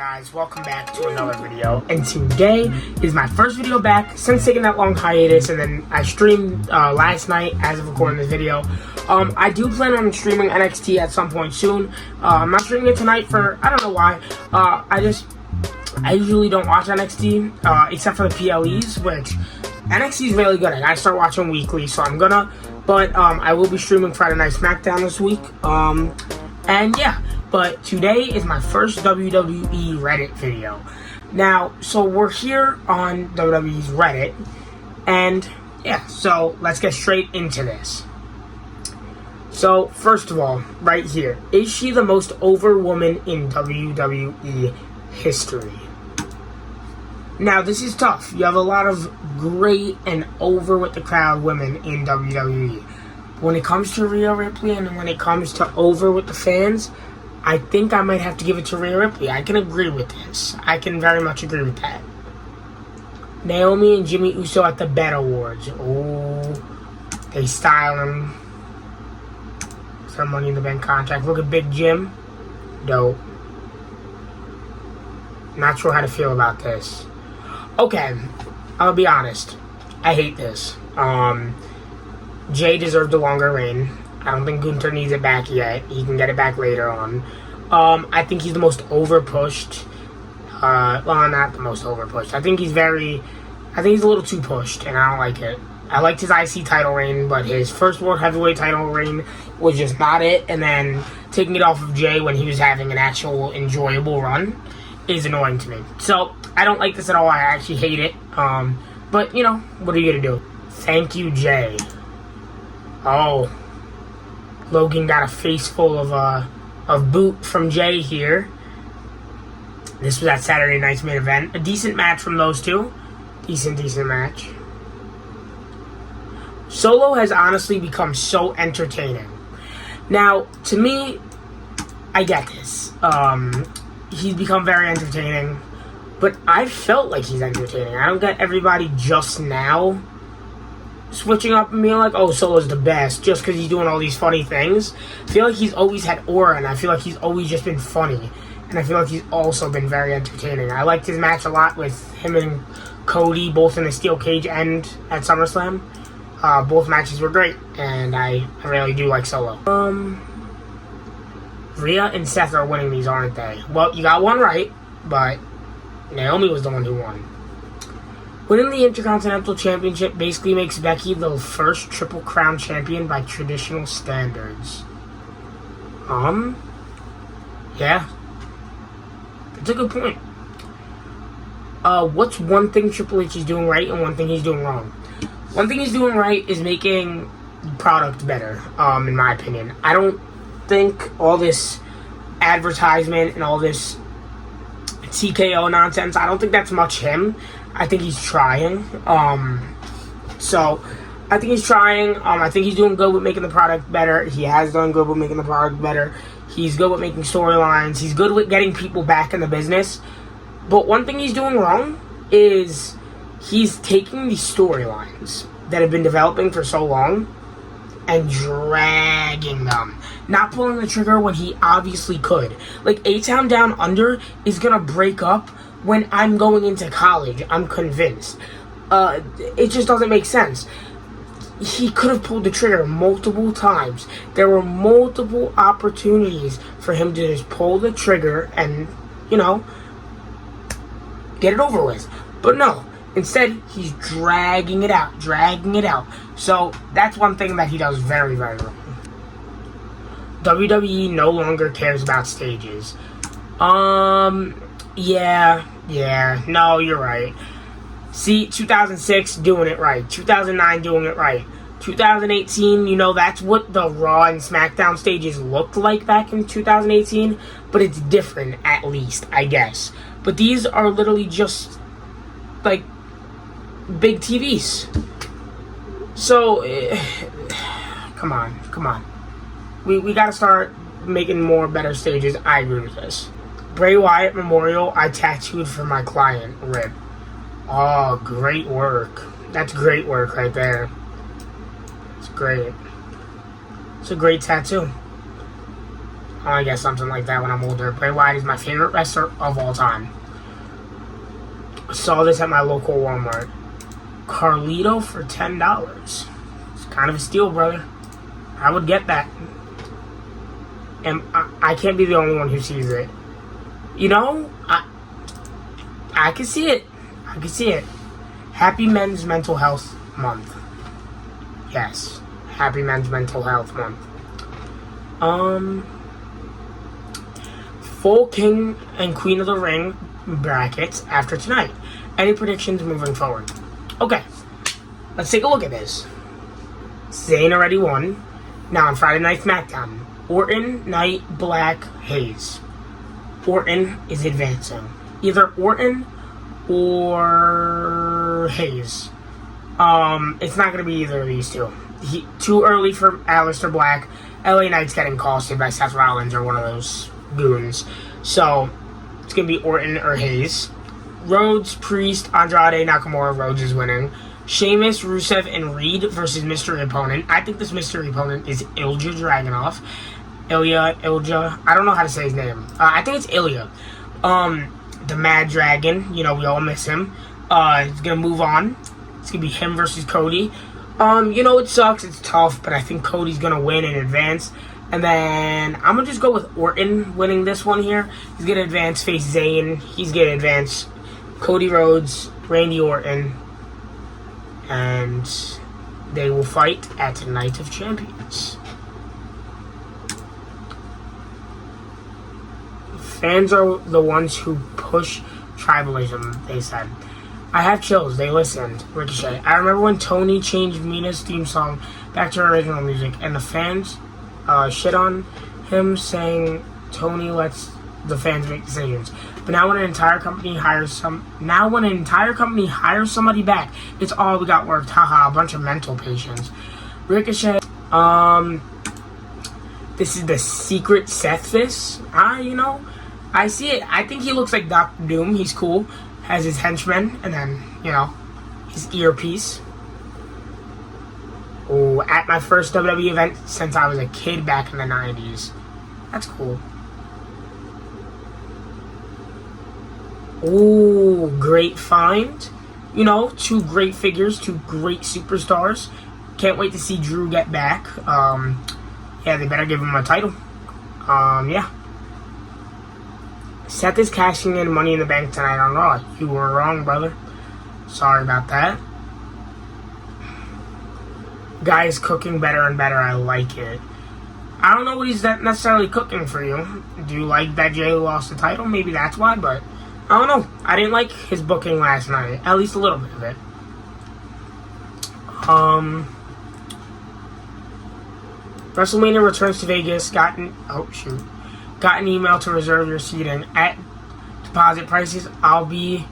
Guys, welcome back to another video, and today is my first video back since taking that long hiatus, and then I streamed last night as of recording this video. I do plan on streaming NXT at some point soon. I'm not streaming it tonight for, I don't know why. I usually don't watch NXT, except for the PLEs, which NXT is really good. I gotta start watching weekly, so I'm gonna, but I will be streaming Friday Night SmackDown this week, and yeah. But today is my first WWE Reddit video. Now, so we're here on WWE's Reddit, and yeah, so let's get straight into this. So, first of all, right here, is she the most over woman in WWE history? Now, this is tough. You have a lot of great and over with the crowd women in WWE. When it comes to Rhea Ripley and when it comes to over with the fans, I think I might have to give it to Rhea Ripley. I can agree with this. I can very much agree with that. Naomi and Jimmy Uso at the Bet Awards. Oh, they style him. Some Money in the Bank contract. Look at Big Jim. Dope. Not sure how to feel about this. Okay, I'll be honest. I hate this. Jay deserved a longer reign. I don't think Gunther needs it back yet. He can get it back later on. I think he's the most over-pushed. Well, not the most over-pushed. I think he's a little too pushed, and I don't like it. I liked his IC title reign, but his first World Heavyweight title reign was just not it. And then taking it off of Jay when he was having an actual enjoyable run is annoying to me. So, I don't like this at all. I actually hate it. But, you know, what are you going to do? Thank you, Jay. Oh. Logan got a face full of boot from Jay here. This was at Saturday night's main event. A decent match from those two. Decent match. Solo has honestly become so entertaining. Now, to me, I get this. He's become very entertaining. But I felt like he's entertaining. I don't get everybody just now switching up and being like, oh, Solo's the best just because he's doing all these funny things. I feel like he's always had aura, and I feel like he's always just been funny. And I feel like he's also been very entertaining. I liked his match a lot with him and Cody, both in the steel cage and at SummerSlam. Both matches were great, and I really do like Solo. Rhea and Seth are winning these, aren't they? Well, you got one right, but Naomi was the one who won. Winning the Intercontinental Championship basically makes Becky the first Triple Crown champion by traditional standards. Yeah. That's a good point. What's one thing Triple H is doing right and one thing he's doing wrong? One thing he's doing right is making the product better, in my opinion. I don't think all this advertisement and all this TKO nonsense, I don't think that's much him. I think he's trying. So, I think he's trying. I think he's doing good with making the product better. He has done good with making the product better. He's good with making storylines. He's good with getting people back in the business. But one thing he's doing wrong is he's taking these storylines that have been developing for so long and dragging them. Not pulling the trigger when he obviously could. Like, A-Town Down Under is going to break up when I'm going into college. I'm convinced. It just doesn't make sense. He could have pulled the trigger multiple times. There were multiple opportunities for him to just pull the trigger and, you know, get it over with. But no. Instead, he's dragging it out. So, that's one thing that he does very, very wrong. WWE no longer cares about stages. Yeah, no, you're right. See, 2006, doing it right. 2009, doing it right. 2018, you know, that's what the Raw and SmackDown stages looked like back in 2018, but it's different, at least, I guess. But these are literally just, like, big TVs. So, come on. We gotta start making more better stages. I agree with this. Bray Wyatt Memorial, I tattooed for my client, RIP. Oh, great work. That's great work right there. It's great. It's a great tattoo. I guess something like that when I'm older. Bray Wyatt is my favorite wrestler of all time. Saw this at my local Walmart. Carlito for $10. It's kind of a steal, brother. I would get that. And I can't be the only one who sees it. You know, I can see it. I can see it. Happy Men's Mental Health Month. Yes. Happy Men's Mental Health Month. Full King and Queen of the Ring brackets after tonight. Any predictions moving forward? Okay. Let's take a look at this. Zayn already won. Now on Friday Night SmackDown. Orton, Knight, Black, Hayes. Orton is advancing. Either Orton or Hayes. It's not going to be either of these two. Too early for Aleister Black. LA Knight's getting costed by Seth Rollins or one of those goons. So, it's going to be Orton or Hayes. Rhodes, Priest, Andrade, Nakamura. Rhodes is winning. Sheamus, Rusev, and Reed versus mystery opponent. I think this mystery opponent is Ilja Dragunov. Ilja. I don't know how to say his name. I think it's Ilya. The Mad Dragon. You know, we all miss him. He's going to move on. It's going to be him versus Cody. You know, it sucks. It's tough, but I think Cody's going to win in advance. And then I'm going to just go with Orton winning this one here. He's going to advance, face Zayn. He's going to advance Cody Rhodes, Randy Orton. And they will fight at Night of Champions. Fans are the ones who push tribalism, they said. I have chills. They listened. Ricochet. I remember when Tony changed Mina's theme song back to her original music, and the fans shit on him, saying Tony lets the fans make decisions. But now when an entire company hires somebody back, it's all we got worked. Haha, a bunch of mental patients. Ricochet. This is the secret Sethfist. You know, I see it. I think he looks like Dr. Doom. He's cool. Has his henchmen, and then, you know, his earpiece. Oh, at my first WWE event since I was a kid back in the 90s. That's cool. Ooh, great find. You know, two great figures, two great superstars. Can't wait to see Drew get back. Yeah, they better give him a title. Yeah. Seth is cashing in Money in the Bank tonight on Raw. You were wrong, brother. Sorry about that. Guy is cooking better and better. I like it. I don't know what he's necessarily cooking for you. Do you like that Jay lost the title? Maybe that's why, but I don't know. I didn't like his booking last night. At least a little bit of it. WrestleMania returns to Vegas. Got an email to reserve your seating at deposit prices. I'll be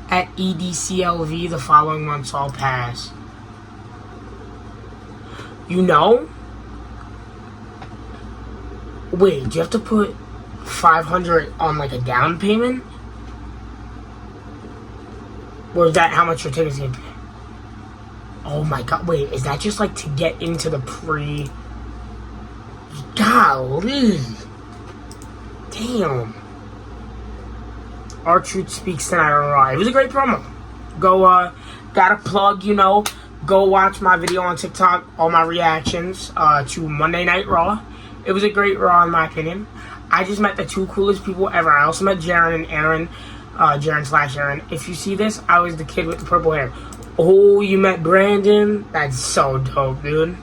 at EDCLV the following month, so I'll pass. You know? Wait, do you have to put $500 on like a down payment? Or is that how much your ticket's gonna be? Oh my god, wait, is that just like to get into the pre... Golly. Damn. R-Truth speaks tonight on Raw. It was a great promo. Go, got a plug, you know. Go watch my video on TikTok, all my reactions to Monday Night Raw. It was a great Raw, in my opinion. I just met the two coolest people ever. I also met Jaren and Aaron. Jaren/Aaron. If you see this, I was the kid with the purple hair. Oh, you met Brandon? That's so dope, dude.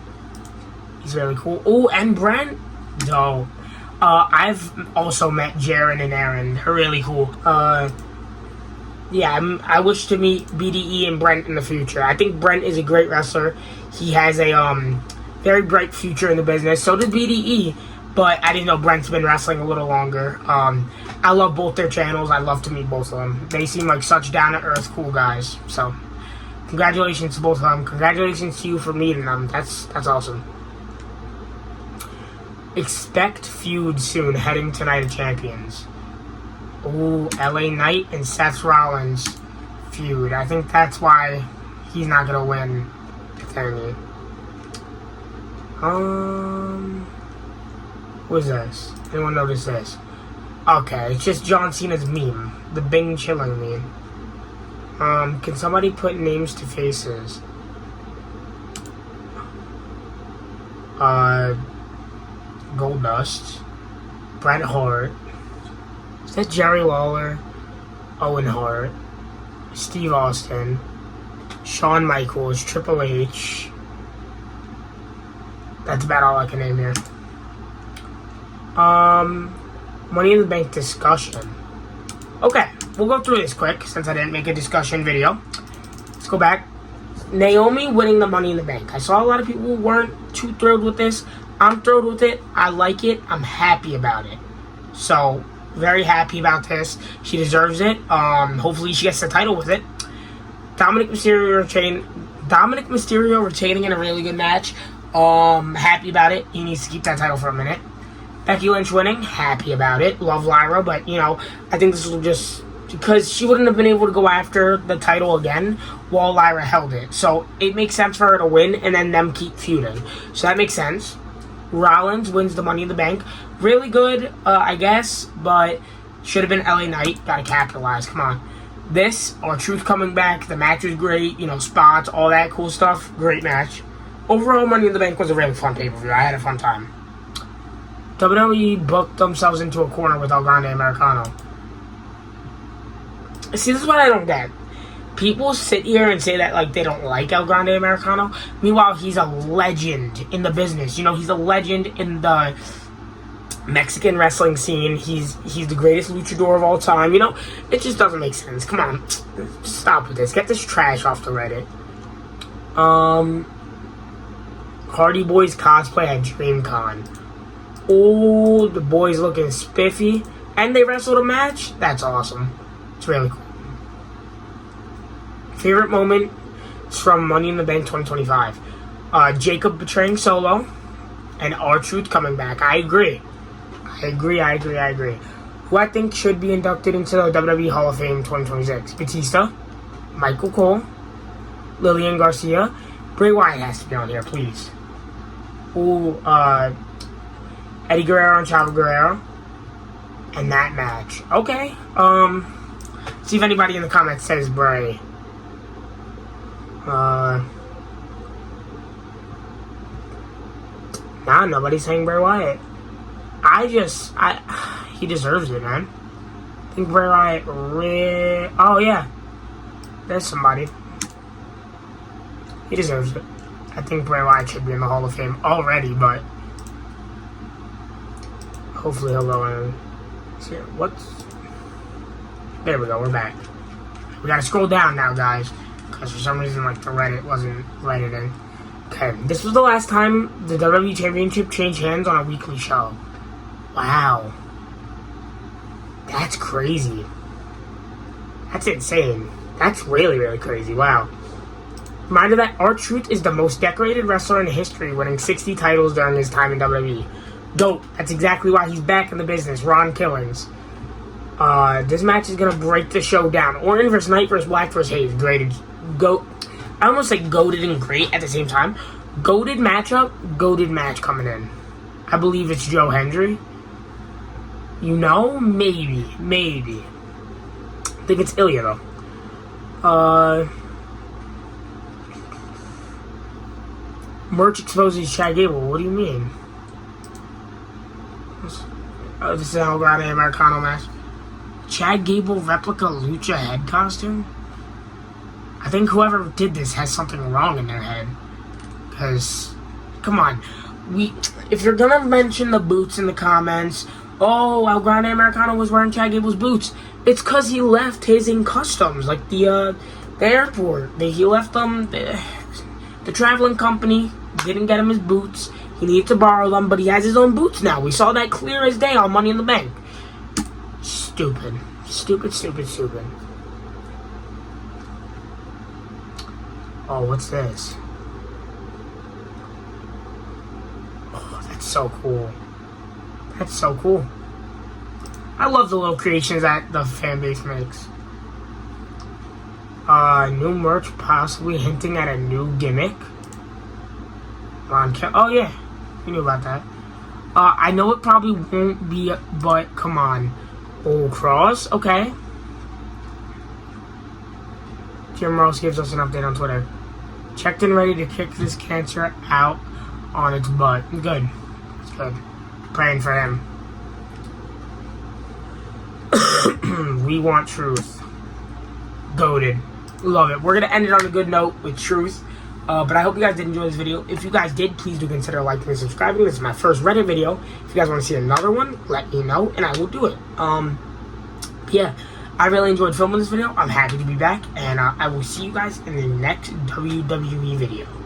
He's really cool. Oh, and Brent? Dope. I've also met Jaren and Aaron. They're really cool. Yeah, I wish to meet BDE and Brent in the future. I think Brent is a great wrestler. He has a very bright future in the business. So does BDE, but I didn't know Brent's been wrestling a little longer. I love both their channels. I love to meet both of them. They seem like such down-to-earth, cool guys. So, congratulations to both of them. Congratulations to you for meeting them. That's awesome. Expect feud soon, heading to Night of Champions. Ooh, LA Knight and Seth Rollins feud. I think that's why he's not gonna win the thingy. What is this? Anyone notice this? Okay, it's just John Cena's meme. The Bing chilling meme. Can somebody put names to faces? Goldust. Bret Hart. Is that Jerry Lawler? Owen Hart. Steve Austin. Shawn Michaels. Triple H. That's about all I can name here. Money in the Bank discussion. Okay, we'll go through this quick since I didn't make a discussion video. Let's go back. Naomi winning the Money in the Bank. I saw a lot of people who weren't too thrilled with this. I'm thrilled with it. I like it. I'm happy about it. So, very happy about this. She deserves it. Hopefully she gets the title with it. Dominic Mysterio retaining in a really good match. Happy about it. He needs to keep that title for a minute. Becky Lynch winning, happy about it. Love Lyra, but, you know, I think this will just... Because she wouldn't have been able to go after the title again while Lyra held it. So, it makes sense for her to win and then them keep feuding. So, that makes sense. Rollins wins the Money in the Bank. Really good, I guess, but should have been LA Knight. Gotta capitalize, come on. This, R-Truth coming back, the match was great, you know, spots, all that cool stuff. Great match. Overall, Money in the Bank was a really fun pay-per-view. I had a fun time. WWE booked themselves into a corner with El Grande Americano. See, this is what I don't get. People sit here and say that, like, they don't like El Grande Americano. Meanwhile, he's a legend in the business. You know, he's a legend in the Mexican wrestling scene. He's the greatest luchador of all time. You know, it just doesn't make sense. Come on. Stop with this. Get this trash off the Reddit. Hardy Boys cosplay at DreamCon. Oh, the boys looking spiffy. And they wrestled a match? That's awesome. It's really cool. Favorite moment is from Money in the Bank 2025. Jacob betraying Solo. And R-Truth coming back. I agree. Who I think should be inducted into the WWE Hall of Fame 2026. Batista. Michael Cole. Lillian Garcia. Bray Wyatt has to be on here, please. Ooh, Eddie Guerrero and Chavo Guerrero. And that match. Okay. See if anybody in the comments says Bray. Nah, nobody's saying Bray Wyatt. He deserves it, man. I think Bray Wyatt oh, yeah. There's somebody. He deserves it. I think Bray Wyatt should be in the Hall of Fame already, but hopefully he'll go in. See, there we go, we're back. We gotta scroll down now, guys, because for some reason, like, the Reddit wasn't letting in. Okay, this was the last time the WWE Championship changed hands on a weekly show. Wow. That's crazy. That's insane. That's really, really crazy. Wow. Reminder that R-Truth is the most decorated wrestler in history, winning 60 titles during his time in WWE. Dope. That's exactly why he's back in the business. Ron Killings. This match is gonna break the show down. Orton versus Knight versus Black versus Hayes. Graded. I almost say goated and great at the same time. Goated matchup. Goated match coming in. I believe it's Joe Hendry. You know? Maybe. I think it's Ilya, though. Merch exposes Chad Gable. What do you mean? This is an El Grande Americano match. Chad Gable replica lucha head costume? I think whoever did this has something wrong in their head. Because, come on. If you're gonna mention the boots in the comments, oh, El Grande Americano was wearing Chad Gable's boots. It's because he left his in customs, like the airport. He left them, the traveling company didn't get him his boots. He needed to borrow them, but he has his own boots now. We saw that clear as day on Money in the Bank. Stupid. Oh, what's this? Oh, that's so cool. I love the little creations that the fan base makes. New merch possibly hinting at a new gimmick. Oh yeah, we knew about that. I know it probably won't be, but come on. Oh, Cross, okay. Jim Ross gives us an update on Twitter. Checked and ready to kick this cancer out on its butt. Good. It's good. Praying for him. We want truth. Goated. Love it. We're going to end it on a good note with truth. But I hope you guys did enjoy this video. If you guys did, please do consider liking and subscribing. This is my first Reddit video. If you guys want to see another one, let me know and I will do it. Yeah, I really enjoyed filming this video. I'm happy to be back, and I will see you guys in the next WWE video.